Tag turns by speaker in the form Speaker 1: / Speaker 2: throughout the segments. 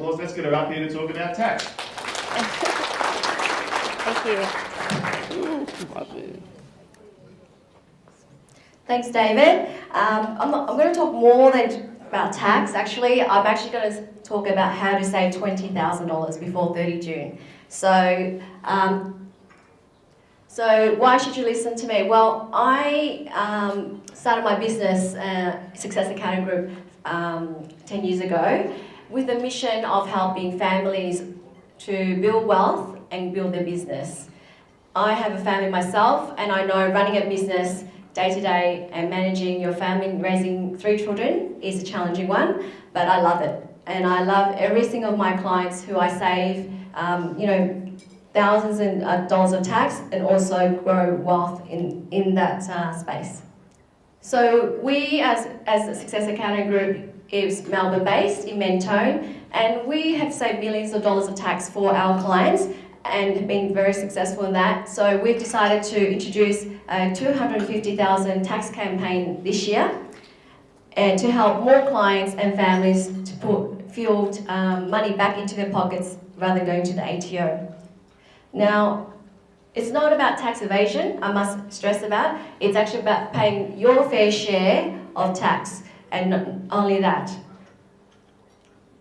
Speaker 1: applause. Let's get her up here to talk about tax.
Speaker 2: Thank you.
Speaker 3: Thanks, David. I'm going to talk more than about tax. Actually, I'm actually going to talk about how to save $20,000 before 30 June. So why should you listen to me? Well, I started my business, Success Accounting Group, 10 years ago, with the mission of helping families to build wealth and build their business. I have a family myself, and I know running a business day to day and managing your family, raising 3 children, is a challenging one, but I love it. And I love every single of my clients who I save, thousands of dollars of tax and also grow wealth in that space. So we, as the Success Accounting Group, is Melbourne-based in Mentone, and we have saved millions of dollars of tax for our clients and have been very successful in that. So we've decided to introduce a $250,000 tax campaign this year, and to help more clients and families to put fueled money back into their pockets rather than going to the ATO. Now, it's not about tax evasion, I must stress about. It's actually about paying your fair share of tax, and not only that.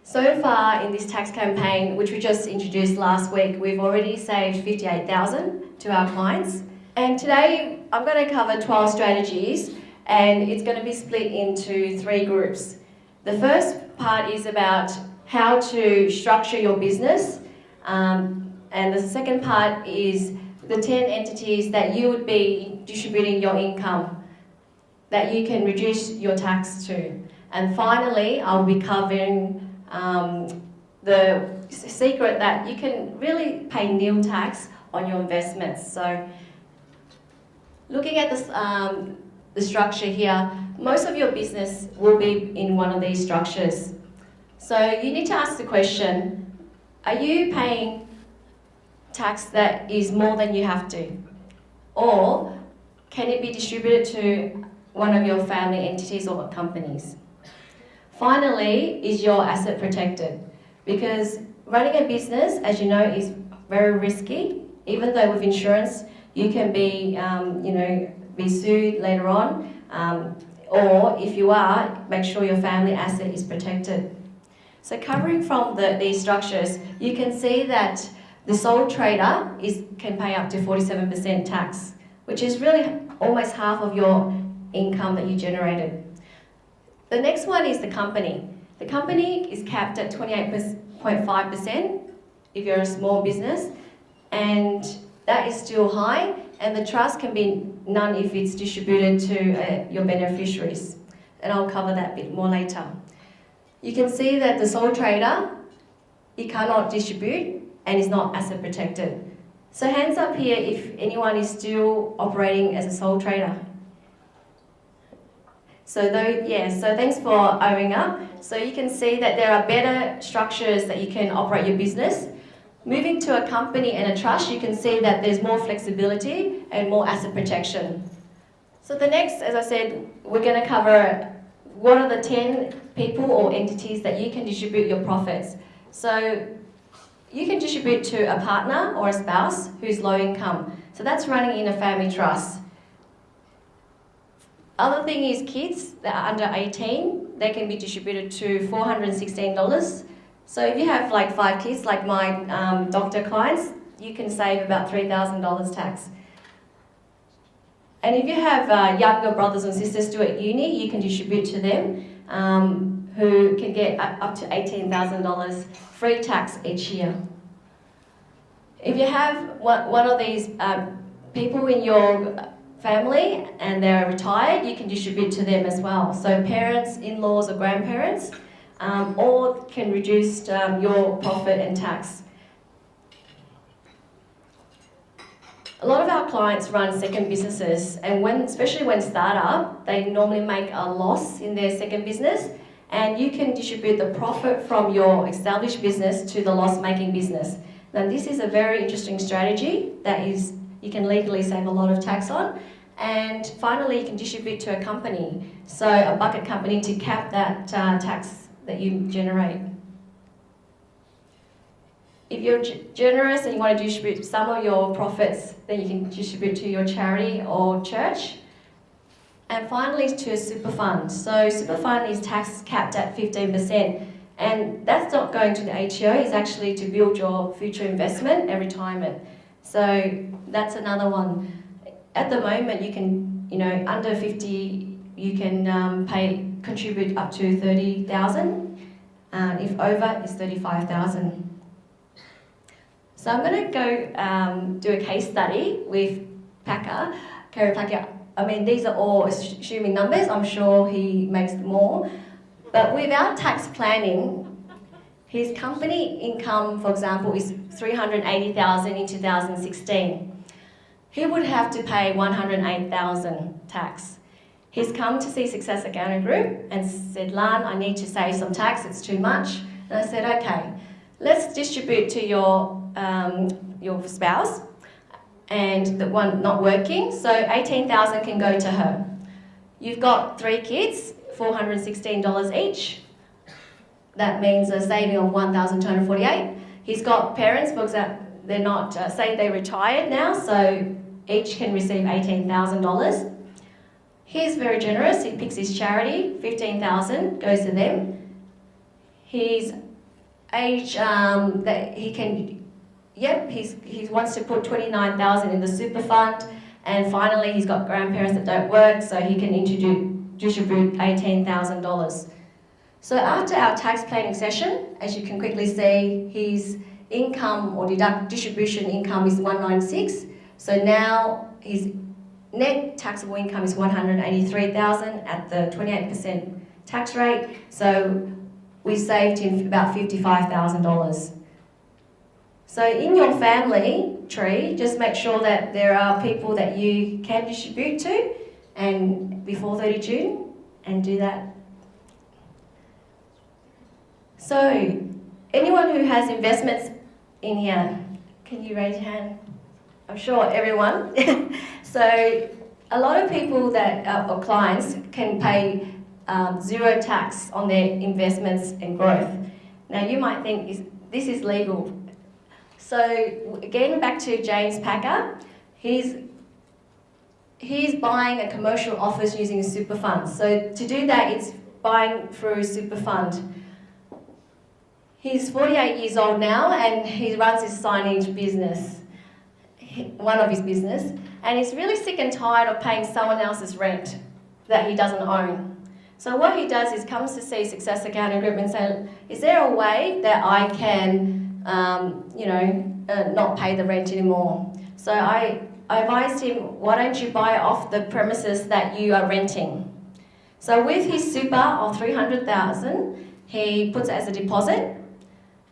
Speaker 3: So far in this tax campaign, which we just introduced last week, we've already saved $58,000 to our clients. And today, I'm going to cover 12 strategies, and it's going to be split into 3 groups. The first part is about how to structure your business, and the second part is the 10 entities that you would be distributing your income that you can reduce your tax to. And finally, I'll be covering the secret that you can really pay nil tax on your investments. So looking at this, the structure here, most of your business will be in one of these structures. So you need to ask the question, are you paying tax that is more than you have to? Or can it be distributed to one of your family entities or companies? Finally, is your asset protected? Because running a business, as you know, is very risky. Even though with insurance, you can be, be sued later on, or if you are, make sure your family asset is protected. So covering from these structures, you can see that the sole trader can pay up to 47% tax, which is really almost half of your income that you generated. The next one is the company. The company is capped at 28.5% if you're a small business, and that is still high, and the trust can be none if it's distributed to your beneficiaries. And I'll cover that a bit more later. You can see that the sole trader, he cannot distribute and is not asset protected. So hands up here if anyone is still operating as a sole trader. So thanks for owning up. So you can see that there are better structures that you can operate your business. Moving to a company and a trust, you can see that there's more flexibility and more asset protection. So the next, as I said, we're going to cover what are the 10 people or entities that you can distribute your profits. So you can distribute to a partner or a spouse who's low income. So that's running in a family trust. Other thing is kids that are under 18, they can be distributed to $416. So if you have like 5 kids, like my doctor clients, you can save about $3,000 tax. And if you have younger brothers and sisters still at uni, you can distribute to them, who can get up to $18,000 free tax each year. If you have one of these people in your family and they're retired, you can distribute to them as well. So parents, in-laws or grandparents, all can reduce your profit and tax. A lot of our clients run second businesses, and especially when startup, they normally make a loss in their second business, and you can distribute the profit from your established business to the loss-making business. Now this is a very interesting strategy that you can legally save a lot of tax on. And finally, you can distribute to a company, so a bucket company, to cap that tax that you generate. If you're generous and you want to distribute some of your profits, then you can distribute to your charity or church. And finally, to a super fund. So super fund is tax capped at 15%. And that's not going to the ATO, it's actually to build your future investment and retirement. So that's another one. At the moment, you can, under 50, you can contribute up to 30,000. If over, it's 35,000. So I'm going to go do a case study with Kerry Packer. I mean, these are all assuming numbers. I'm sure he makes more. But without tax planning, his company income, for example, is $380,000 in 2016. He would have to pay $108,000 tax. He's come to see Success Accounting Group and said, Lan, I need to save some tax, it's too much. And I said, okay, let's distribute to your spouse and the one not working, so $18,000 can go to her. You've got 3 kids, $416 each. That means a saving of $1,248. He's got parents, for example, they're not, say they're retired now, so each can receive $18,000. He's very generous, he picks his charity, $15,000 goes to them. His age, that he can, he wants to put $29,000 in the super fund, and finally he's got grandparents that don't work, so he can distribute $18,000. So after our tax planning session, as you can quickly see, his income or distribution income is $196. So now his net taxable income is $183,000 at the 28% tax rate. So we saved him about $55,000. So in your family tree, just make sure that there are people that you can distribute to and before 30 June and do that. So anyone who has investments in here, can you raise your hand? I'm sure everyone. So a lot of people that or clients can pay zero tax on their investments and growth. Now you might think this is legal. So again, back to James Packer, he's buying a commercial office using a super fund. So to do that, it's buying through a super fund. He's 48 years old now and he runs his signage business, one of his business, and he's really sick and tired of paying someone else's rent that he doesn't own. So what he does is comes to see Success Accounting Group and say, is there a way that I can, not pay the rent anymore? So I advised him, why don't you buy off the premises that you are renting? So with his super of $300,000, he puts it as a deposit,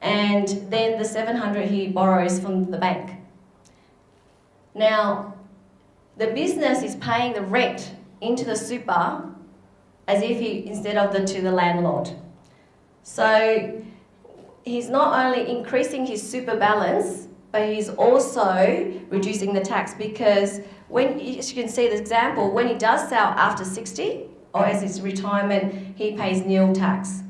Speaker 3: and then the $700 he borrows from the bank. Now, the business is paying the rent into the super as if instead of to the landlord. So he's not only increasing his super balance, but he's also reducing the tax, because when, as you can see the example, when he does sell after 60 or as his retirement, he pays nil tax.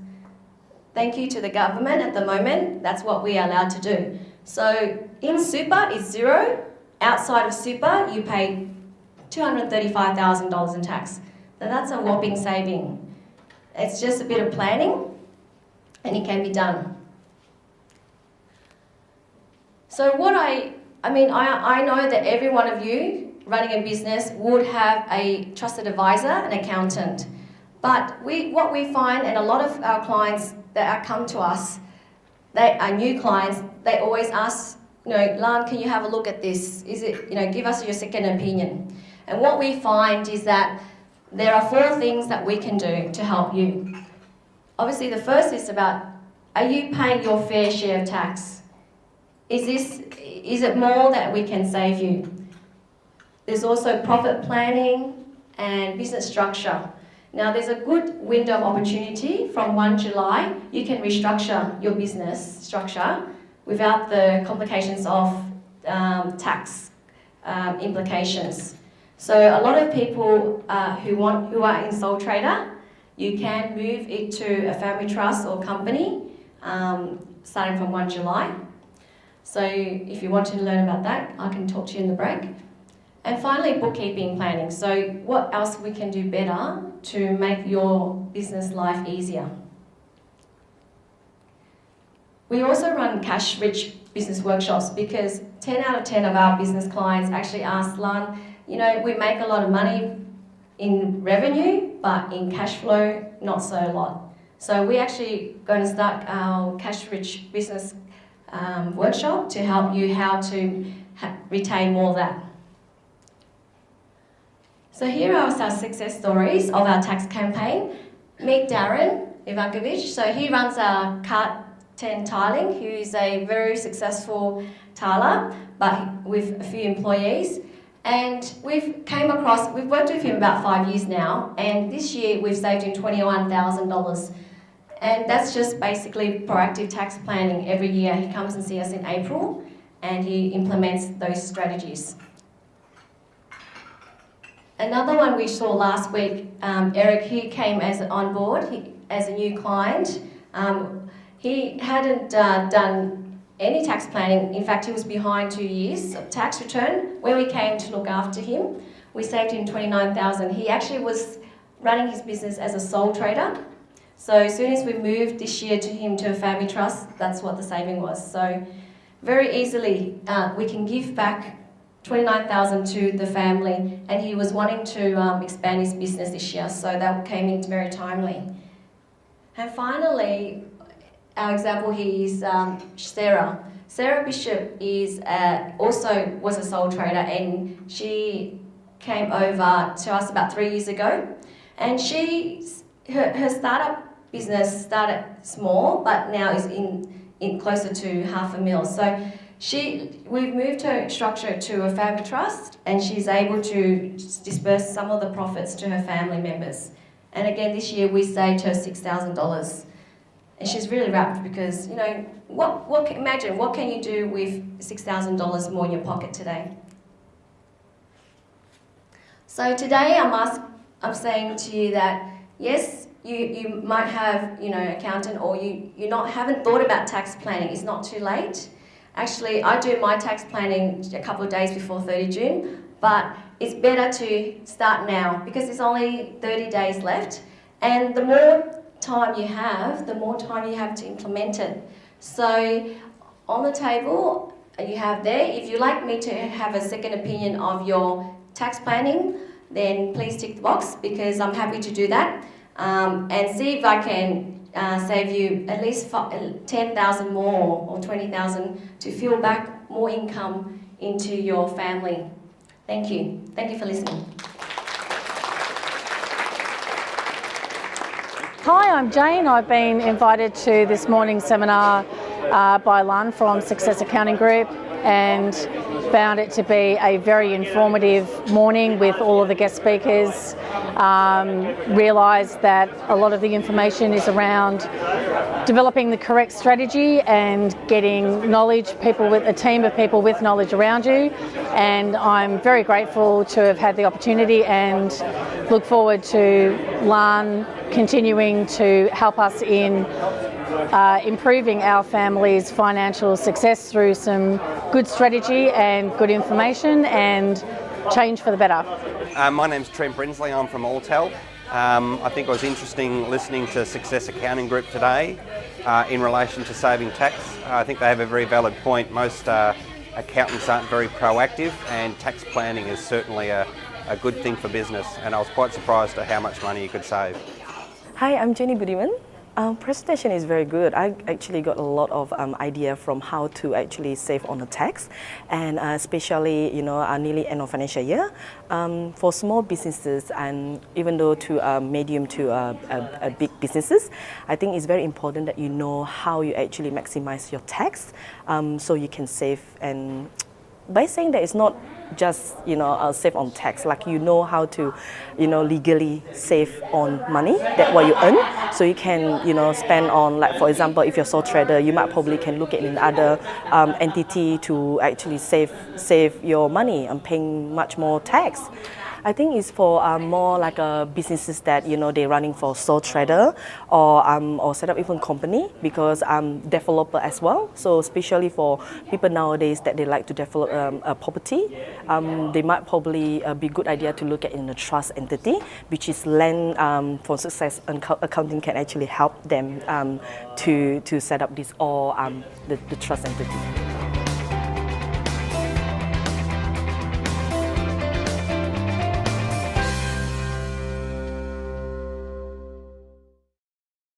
Speaker 3: Thank you to the government at the moment, that's what we are allowed to do. So in super it's zero, outside of super you pay $235,000 in tax. Now that's a whopping saving. It's just a bit of planning and it can be done. So I know that every one of you running a business would have a trusted advisor, an accountant. But what we find, and a lot of our clients that come to us, they are new clients, they always ask, Lan, can you have a look at this? Is it, give us your second opinion. And what we find is that there are 4 things that we can do to help you. Obviously the first is about, are you paying your fair share of tax? Is it more that we can save you? There's also profit planning and business structure. Now there's a good window of opportunity from 1 July. You can restructure your business structure without the complications of tax implications. So a lot of people who are in sole trader, you can move it to a family trust or company starting from 1 July. So if you want to learn about that, I can talk to you in the break. And finally, bookkeeping planning. So what else we can do better to make your business life easier? We also run cash-rich business workshops because 10 out of 10 of our business clients actually ask, Lan, you know, we make a lot of money in revenue, but in cash flow, not so a lot. So we're actually going to start our cash-rich business workshop to help you how to retain more of that. So here are our success stories of our tax campaign. Meet Darren Ivankovic. So he runs our Cart 10 Tiling, who's a very successful tiler, but with a few employees. And we've worked with him about 5 years now, and this year we've saved him $21,000. And that's just basically proactive tax planning. Every year he comes and sees us in April, and he implements those strategies. Another one we saw last week, Eric, he came on board as a new client. He hadn't done any tax planning. In fact, he was behind 2 years of tax return. When we came to look after him, we saved him $29,000. He actually was running his business as a sole trader. So as soon as we moved this year to a family trust, that's what the saving was. So very easily, we can give back $29,000 to the family, and he was wanting to expand his business this year, so that came in very timely. And finally, our example here is Sarah. Sarah Bishop is also was a sole trader, and she came over to us about 3 years ago. And her startup business started small, but now is in closer to $500,000. So we've moved her structure to a family trust, and she's able to disperse some of the profits to her family members. And again, this year we saved her $6,000. And she's really rapt because, you know, imagine what can you do with $6,000 more in your pocket today? So today I'm saying to you that yes, you might have, you know, an accountant, or haven't thought about tax planning. It's not too late. Actually, I do my tax planning a couple of days before 30 June, but it's better to start now because there's only 30 days left, and the more time you have, the more time you have to implement it. So on the table you have there, if you'd like me to have a second opinion of your tax planning, then please tick the box because I'm happy to do that, and see if I can save you at least 10,000 more or 20,000 to fuel back more income into your family. Thank you. Thank you for listening.
Speaker 2: Hi, I'm Jane. I've been invited to this morning's seminar by Lan from Success Accounting Group, and found it to be a very informative morning with all of the guest speakers. Realised that a lot of the information is around developing the correct strategy and getting knowledge, a team of people with knowledge around you. And I'm very grateful to have had the opportunity and look forward to Lan continuing to help us in improving our family's financial success through some good strategy and good information and change for the better.
Speaker 4: My name's Trent Brinsley, I'm from Alltel. I think it was interesting listening to Success Accounting Group today in relation to saving tax. I think they have a very valid point. Most accountants aren't very proactive, and tax planning is certainly a good thing for business, and I was quite surprised at how much money you could save.
Speaker 5: Hi, I'm Jenny Budiman. Presentation is very good. I actually got a lot of idea from how to actually save on the tax, and especially, you know, nearly end of financial year. For small businesses and even though to medium to big businesses, I think it's very important that you know how you actually maximize your tax, so you can save. And by saying that, it's not just, you know, save on tax, like you know how to, you know, legally save on money that what you earn, so you can, you know, spend on, like for example, if you're sole trader, you might probably can look at another entity to actually save your money and paying much more tax. I think it's for more like businesses that they're running for sole trader or set up even company, because I'm developer as well. So especially for people nowadays that they like to develop a property, they might probably be a good idea to look at in a trust entity, which is Land for Success Accounting can actually help them to set up this or the trust entity.